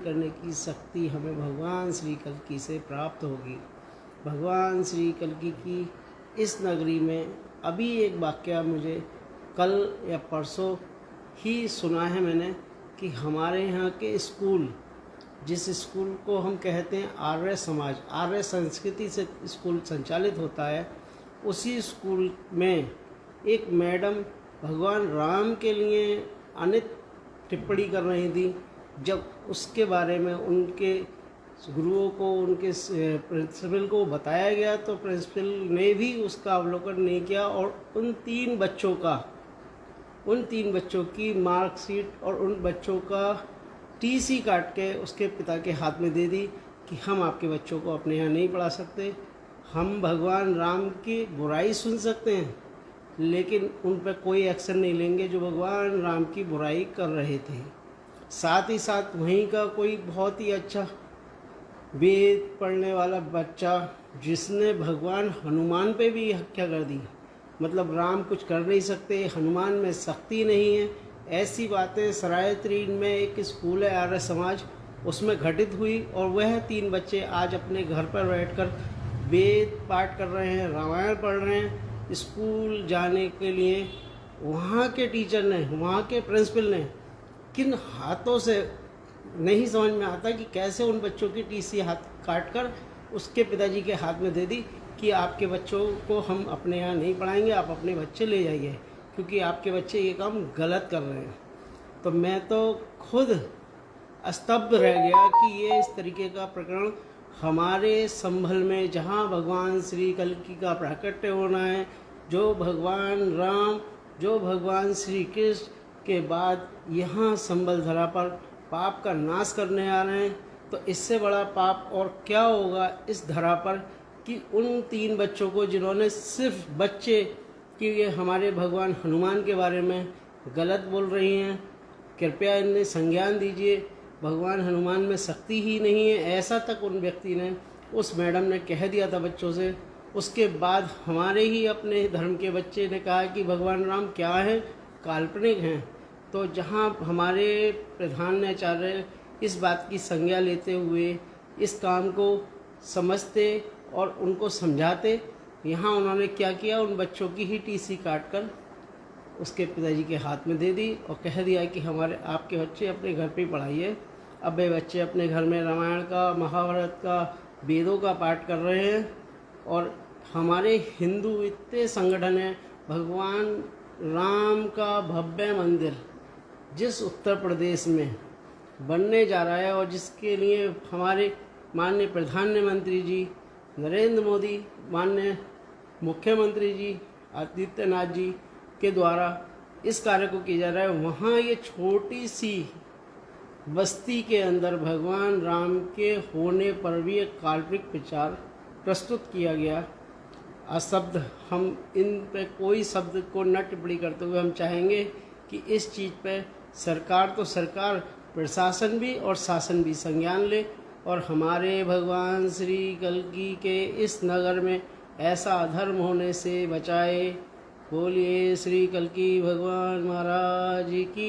करने की शक्ति हमें भगवान श्री कल्की से प्राप्त होगी। भगवान श्री कल्की की इस नगरी में अभी एक वाक़या मुझे कल या परसों ही सुना है मैंने कि हमारे यहाँ के स्कूल, जिस स्कूल को हम कहते हैं आर्य समाज, आर्य संस्कृति से स्कूल संचालित होता है, उसी स्कूल में एक मैडम भगवान राम के लिए अनित टिप्पणी कर रही थी। जब उसके बारे में उनके गुरुओं को, उनके प्रिंसिपल को बताया गया तो प्रिंसिपल ने भी उसका अवलोकन नहीं किया और उन तीन बच्चों की मार्कशीट और उन बच्चों का टीसी काट के उसके पिता के हाथ में दे दी कि हम आपके बच्चों को अपने यहाँ नहीं पढ़ा सकते, हम भगवान राम की बुराई सुन सकते हैं लेकिन उन पर कोई एक्शन नहीं लेंगे जो भगवान राम की बुराई कर रहे थे। साथ ही साथ वहीं का कोई बहुत ही अच्छा वेद पढ़ने वाला बच्चा जिसने भगवान हनुमान पे भी हत्या कर दी, मतलब राम कुछ कर नहीं सकते, हनुमान में शक्ति नहीं है, ऐसी बातें सराय 3 में एक स्कूल है आर्य समाज, उसमें घटित हुई। और वह 3 बच्चे आज अपने घर पर बैठकर वेद पाठ कर रहे हैं, रामायण पढ़ रहे हैं। स्कूल जाने के लिए वहाँ के टीचर ने, वहाँ के प्रिंसिपल ने किन हाथों से नहीं समझ में आता कि कैसे उन बच्चों की टीसी हाथ काट कर उसके पिताजी के हाथ में दे दी कि आपके बच्चों को हम अपने यहाँ नहीं पढ़ाएंगे, आप अपने बच्चे ले जाइए क्योंकि आपके बच्चे ये काम गलत कर रहे हैं। तो मैं तो खुद स्तब्ध रह गया कि ये इस तरीके का प्रकरण हमारे संभल में, जहाँ भगवान श्री कल्की का प्राकट्य होना है, जो भगवान राम, जो भगवान श्री कृष्ण के बाद यहाँ संभल धरा पर पाप का नाश करने आ रहे हैं, तो इससे बड़ा पाप और क्या होगा इस धरा पर कि उन 3 बच्चों को जिन्होंने सिर्फ बच्चे कि ये हमारे भगवान हनुमान के बारे में गलत बोल रही हैं, कृपया इन्हें संज्ञान दीजिए, भगवान हनुमान में शक्ति ही नहीं है, ऐसा तक उन व्यक्ति ने, उस मैडम ने कह दिया था बच्चों से। उसके बाद हमारे ही अपने धर्म के बच्चे ने कहा कि भगवान राम क्या हैं, काल्पनिक हैं। तो जहाँ हमारे प्रधानाचार्य इस बात की संज्ञा लेते हुए इस काम को समझते और उनको समझाते, यहाँ उन्होंने क्या किया, उन बच्चों की ही टीसी काट कर उसके पिताजी के हाथ में दे दी और कह दिया कि आपके बच्चे अपने घर पे पढ़ाइए। अब वे बच्चे अपने घर में रामायण का, महाभारत का, वेदों का पाठ कर रहे हैं। और हमारे हिंदू इतने संगठन हैं, भगवान राम का भव्य मंदिर जिस उत्तर प्रदेश में बनने जा रहा है और जिसके लिए हमारे माननीय प्रधानमंत्री जी नरेंद्र मोदी, माननीय मुख्यमंत्री जी आदित्यनाथ जी के द्वारा इस कार्य को किया जा रहा है, वहाँ ये छोटी सी बस्ती के अंदर भगवान राम के होने पर भी एक काल्पनिक विचार प्रस्तुत किया गया। अशब्द हम इन पे कोई शब्द को न टिप्पणी करते हुए हम चाहेंगे कि इस चीज़ पे सरकार तो सरकार, प्रशासन भी और शासन भी संज्ञान ले और हमारे भगवान श्री कल्की के इस नगर में ऐसा अधर्म होने से बचाए। बोलिए श्री कल्की भगवान महाराज की।